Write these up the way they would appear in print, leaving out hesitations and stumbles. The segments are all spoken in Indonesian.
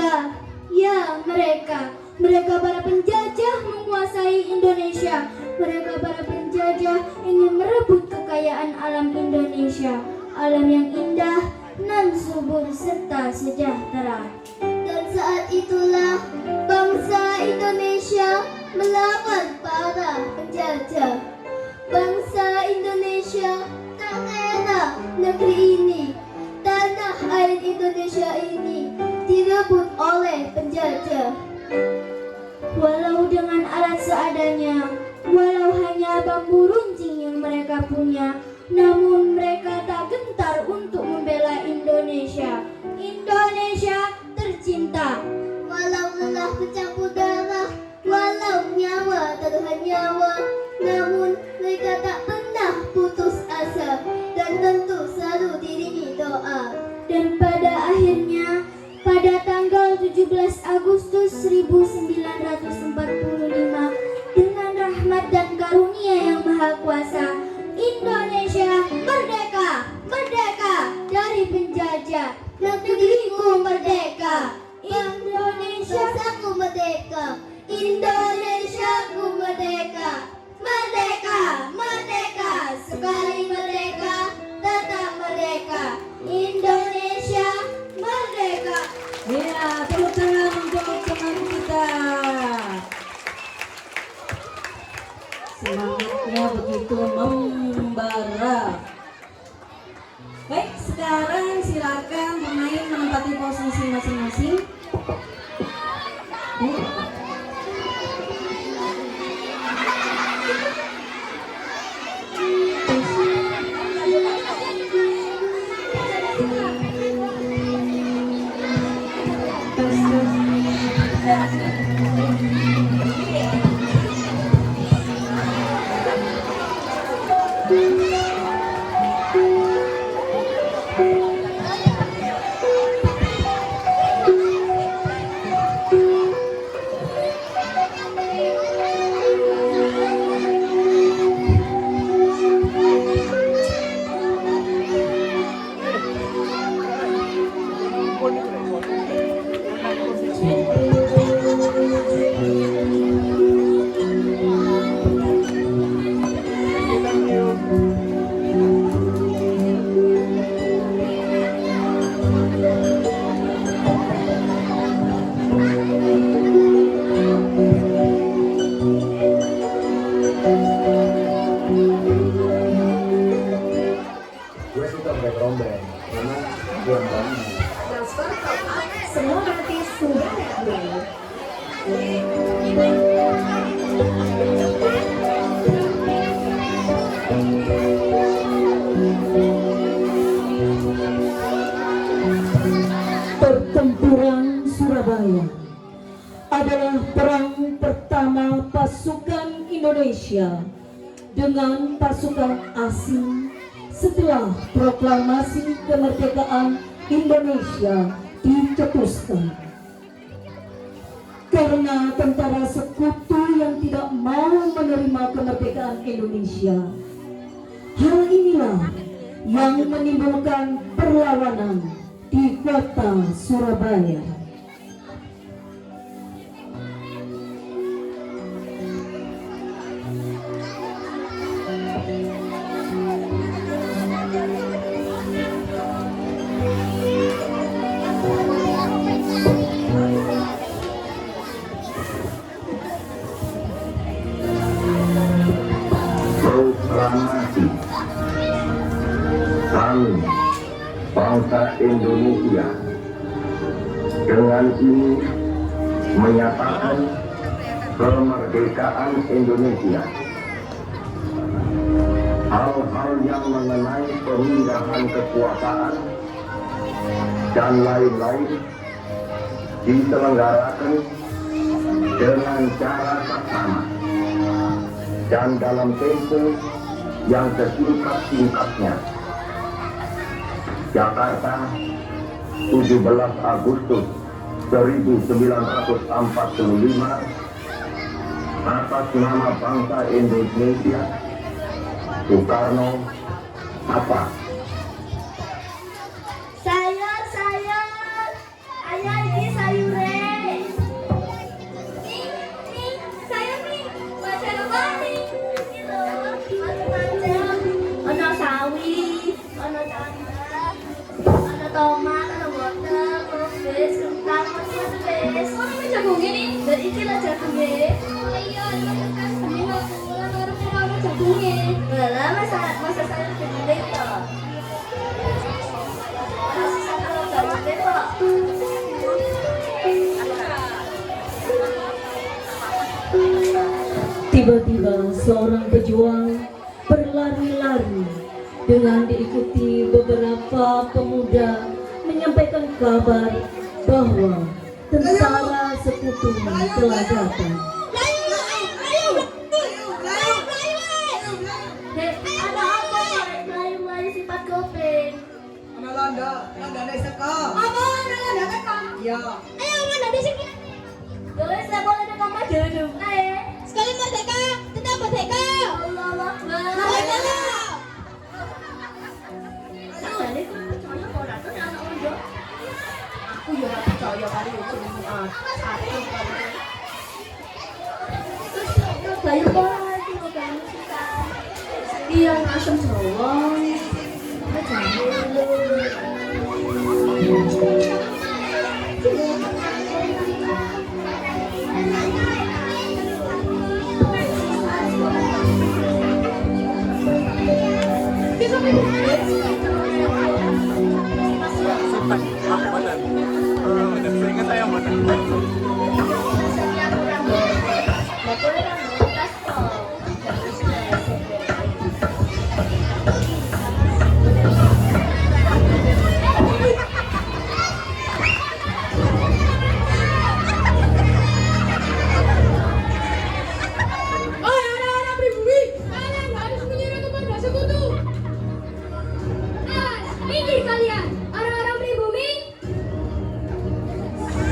mereka, ya mereka. Mereka para penjajah menguasai Indonesia. Mereka para penjajah ingin merebut kekayaan alam Indonesia. Alam yang indah, nan subur serta sejahtera. Dan saat itulah bangsa Indonesia melawan para penjajah. Bangsa Indonesia tak rela negeri ini, tanah air Indonesia ini direbut oleh penjajah. Walau dengan alat seadanya, walau hanya bambu runcing yang mereka punya, namun mereka tak gentar untuk membela Indonesia. Indonesia tercinta. Walau lelah bercampur darah, walau nyawa taruhan nyawa, namun mereka tak pernah putus asa dan tentu selalu diiringi doa. Dan pada akhirnya, pada tanggal 17 Agustus 1945, dengan rahmat dan karunia yang maha kuasa, Indonesia merdeka, merdeka dari penjajah. Negeriku merdeka, Indonesiaku merdeka, Indonesiaku merdeka, merdeka, merdeka, sekali merdeka, tetap merdeka, Indonesia merdeka. Ya, tepuk tangan untuk teman kita. Semangatnya begitu membara. Baik, sekarang silakan pemain menempati posisi masing-masing. Gue suka berombreng karena gue berani. Semua artis sudah hadir. Pertempuran Surabaya adalah perang pertama pasukan Indonesia dengan pasukan asing setelah proklamasi kemerdekaan Indonesia dicetuskan. Karena tentara sekutu yang tidak mau menerima kemerdekaan Indonesia, hal inilah yang menimbulkan perlawanan di kota Surabaya. Proklamasi kami bangsa Indonesia dengan ini menyatakan kemerdekaan Indonesia. Hal-hal yang mengenai pemindahan kekuasaan dan lain-lain diselenggarakan dengan cara seksama dan dalam tempo yang sesingkat-singkatnya. Jakarta, 17 Agustus 1945, atas nama bangsa Indonesia, Soekarno, apa? Saya, ayah ini sayuran. tomat, ada wortel, kubis, kentang, macam wis. Kok ini jagung ini? Dan iki lah jagungnya. Oh iya, ini kan benih aku mulai orang jagungnya. Lah masa saya gede kok. Masa kalau gede kok. Tiba-tiba seorang pejuang berlari-lari dengan diikuti beberapa pemuda menyampaikan kabar bahwa tentara sekutu telah datang. Ada apa melayu-melayu sifat kopeng? Ana landa desa ka. Apa ada teka? Ya. Ayo mana di sini? Boleh saya boleh dekat maju dulu. Sekali merdeka, tetap merdeka. Allahu Akbar. Jadi aku percaya kalau itu anak unjuk. Aku juga percaya kali itu satu kali. Terus bayu bola lagi bayu kita. Iya asam Jawa.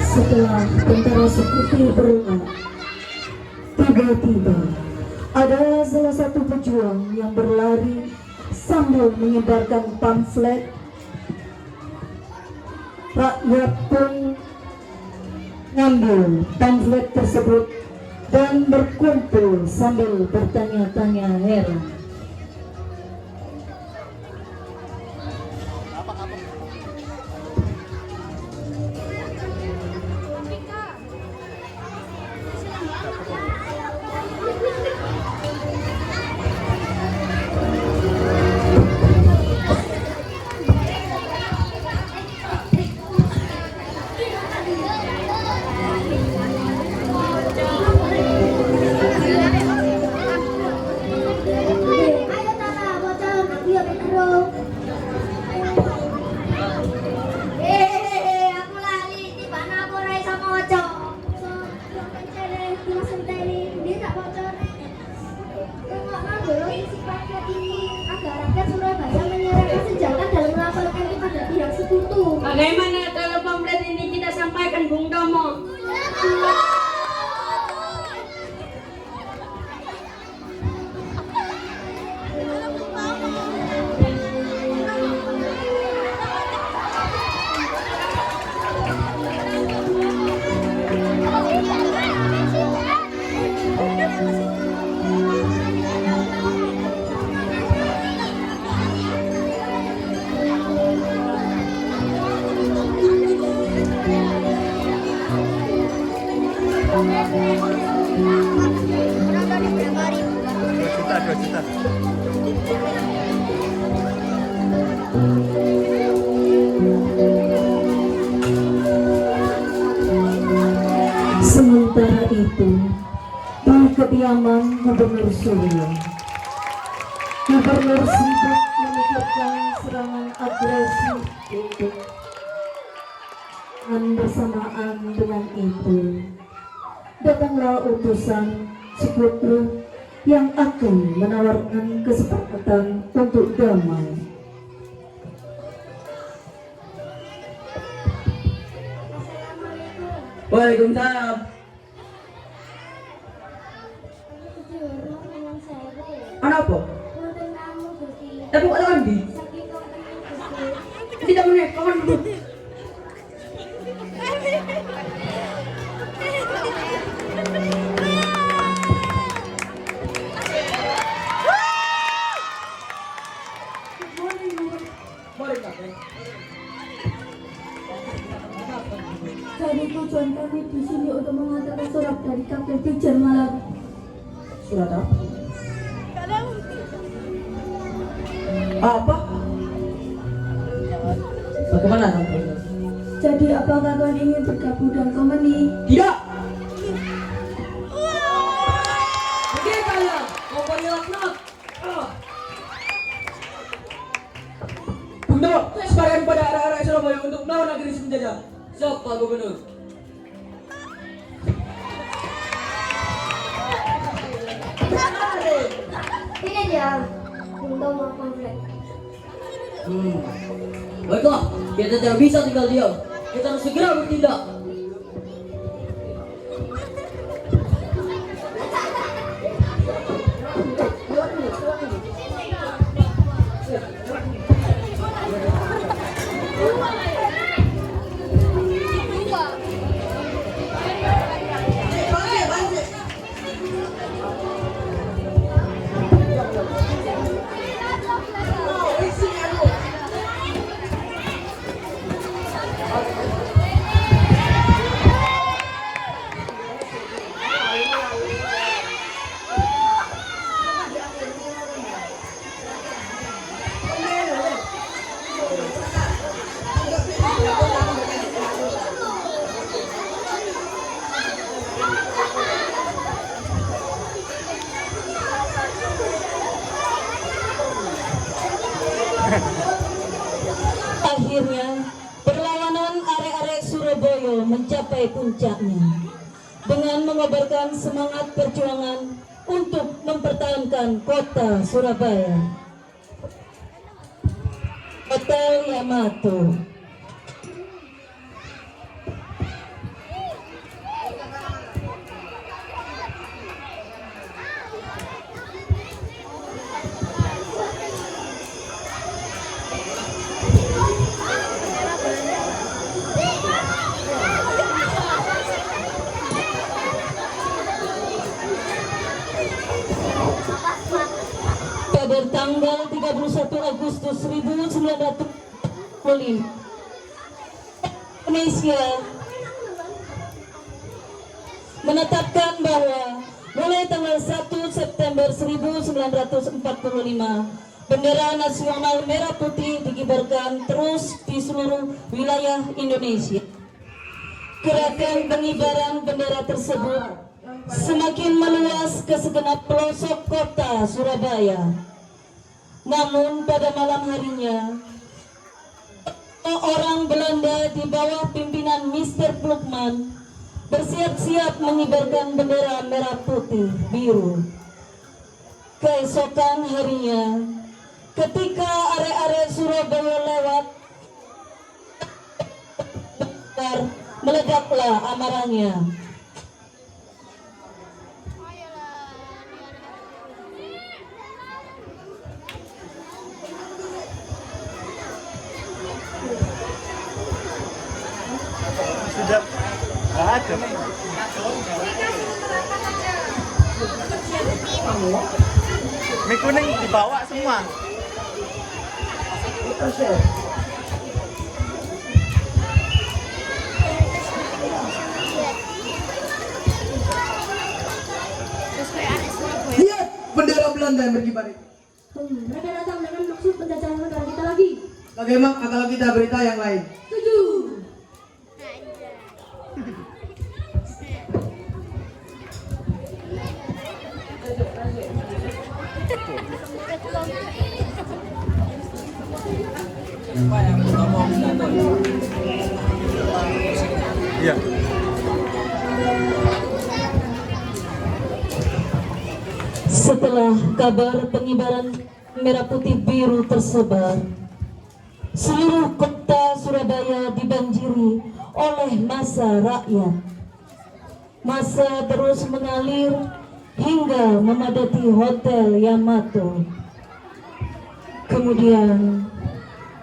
Setelah tentara sekutu berlari, tiba-tiba ada salah satu pejuang yang berlari sambil menyebarkan pamflet. Rakyat pun ngambil pamflet tersebut dan berkumpul sambil bertanya-tanya heran. Bagaimana kalau pamflet ini kita sampaikan Bung Tomo? Sementara itu, di kediaman Gubernur Suryo, Gubernur sibuk memikirkan serangan agresif itu. Dan bersamaan dengan itu, datanglah utusan sekutu yang akan menawarkan kesepakatan untuk damai. Waalaikumsalam. Ano po? Tapi kok alam di? Tidak menek, kawan dulu. Boleh, Pak. tujuan kami di sini untuk mengantarkan surat dari Kakek Pijar Malam. Surat apa? Apa? Bagaimana? Jadi apakah kalian ingin bergabung dengan kompeni? Tidak. Oke kalian, kompeni laknat. Untuk sebagian pada arah-arah Surabaya untuk melawan agresi penjajah. Siap Pak Gubernur. Ini dia untuk konflik. Baiklah, kita tidak bisa tinggal diam. Kita harus segera bertindak. Akhirnya, perlawanan arek-arek Surabaya mencapai puncaknya dengan mengobarkan semangat perjuangan untuk mempertahankan kota Surabaya. Hotel Yamato. Pada tanggal 31 Agustus 1945, Indonesia menetapkan bahwa mulai tanggal 1 September 1945, bendera nasional merah putih dikibarkan terus di seluruh wilayah Indonesia. Gerakan pengibaran bendera tersebut semakin meluas ke segenap pelosok kota Surabaya. Namun pada malam harinya, orang Belanda di bawah pimpinan Mr. Plukman bersiap-siap mengibarkan bendera merah putih biru. Keesokan harinya, ketika arek-arek Surabaya lewat, meledaklah amarahnya. Sudah ada. Mie kuning dibawa semua. Lihat bendera Belanda yang berkibar. Mereka datang dengan maksud penjajahan negara kita lagi. Bagaimana kalau kita berita yang lain? Setuju. Iya. Setelah kabar pengibaran merah putih biru tersebar, seluruh kota Surabaya dibanjiri oleh massa rakyat. Massa terus mengalir hingga memadati Hotel Yamato. Kemudian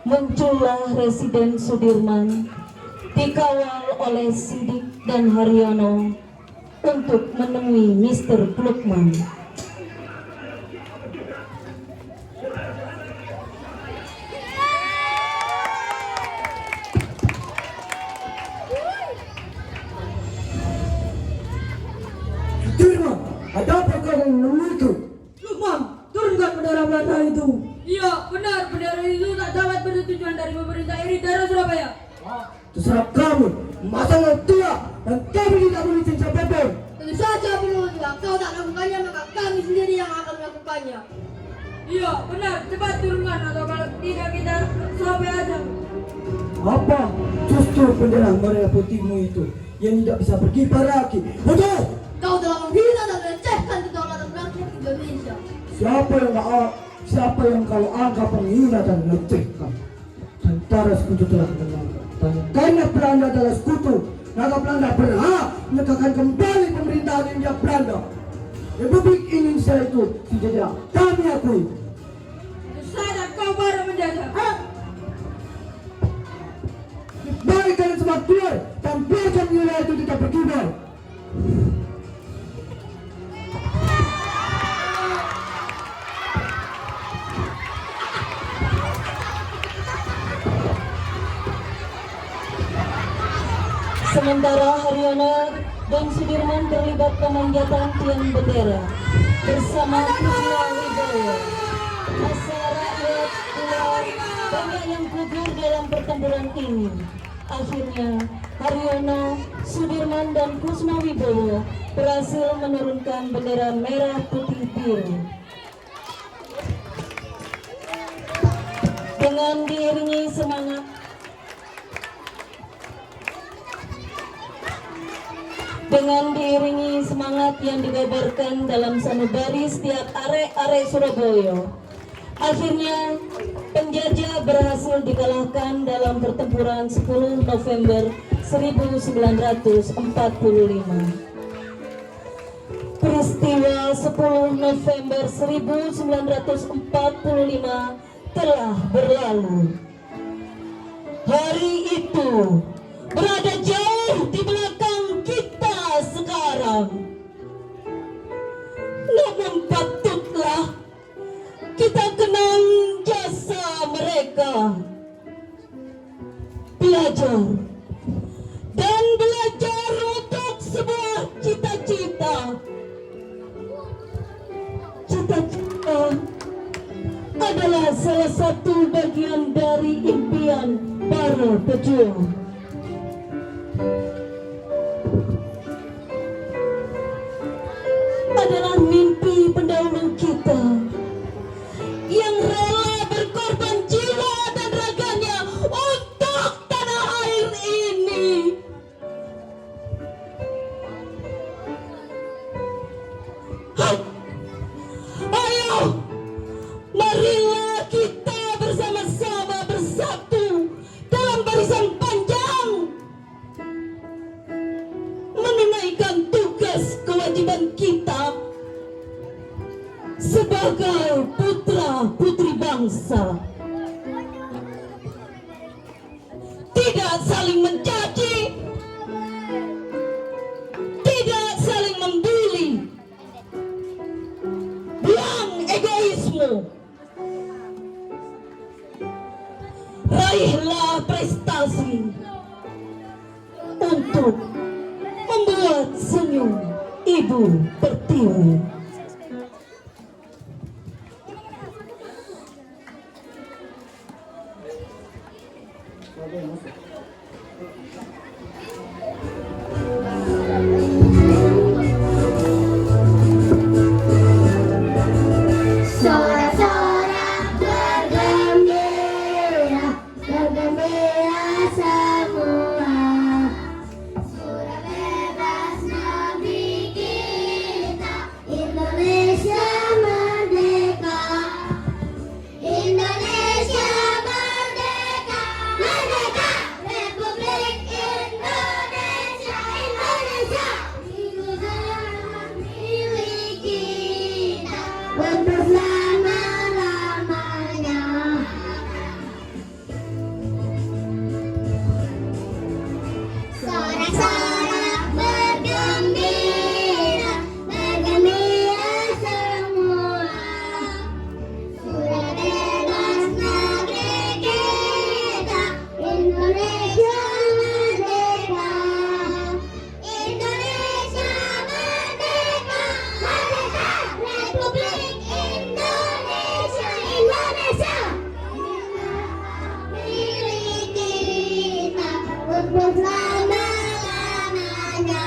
muncullah Residen Sudirman dikawal oleh Sidik dan Haryono untuk menemui Mr. Plukman. menemuiku. Lukman, turunkan bendera Belanda itu. Iya, benar. Bendera itu tak dapat persetujuan dari pemerintah RI daerah Surabaya. Terserah kamu, masalah tua dan kami tidak boleh cincang pepeng. Tentu saja Bunda, kau tak lakukannya maka kami sendiri yang akan melakukannya. Iya, benar. Cepat turunkan atau kalau tidak kita sampai aja. Apa? Justru bendera merah putihmu itu yang tidak bisa berkibar lagi. Bodoh! Kau telah menghina dan melecehkan kedaulatan rakyat Indonesia. Siapa yang kau anggap menghina dan melecehkan? Tentara sekutu telah menang. Dan karena Belanda adalah sekutu, maka Belanda berhak menegakkan kembali pemerintahan Hindia Belanda. Republik Indonesia itu tidak kami akui. Sadar kau baru menjajah. Baik kalian semua keluar dan biarkan wilayah itu tidak berkibar. Sementara Haryono dan Sudirman terlibat pemanjatan tiang bendera bersama Kusuma Wibowo. Masa rakyat keluar, banyak yang gugur dalam pertempuran ini. Akhirnya Haryono, Sudirman dan Kusuma Wibowo berhasil menurunkan bendera merah putih biru. Dengan diiringi semangat yang digambarkan dalam sanubari setiap arek-arek Surabaya. Akhirnya penjajah berhasil dikalahkan dalam pertempuran 10 November 1945. Peristiwa 10 November 1945 telah berlalu. Hari itu berada jauh di belakang kita sekarang. Namun patutlah kita kenang jasa mereka. Belajar dan belajar untuk sebuah cita-cita. Cita-cita adalah salah satu bagian dari impian para pejuang. Adalah mimpi pendahulu kita yang rela berkorban jiwa dan raganya untuk tanah air ini. Ayo, marilah kita bersama-sama bersatu dalam barisan panjang, menunaikan tugas kewajiban kita sebagai putra-putri bangsa. Tidak saling mencaci, tidak saling membuli, buang egoisme, raihlah prestasi untuk membuat senyum Ibu Pertiwi. Sorak-sorak bergembira, bergembira semua. Sudah bebas negeri kita, Indonesia merdeka. Indonesia merdeka, merdeka, Republik Indonesia. untuk selama-lamanya.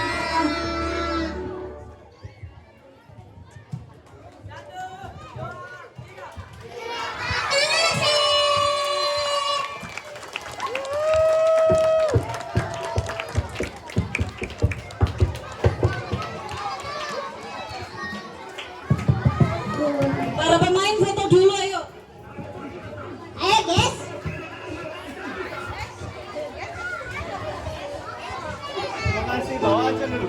Para pemain foto dulu ayo. Ayo guys. Terima kasih, bawa aja dulu.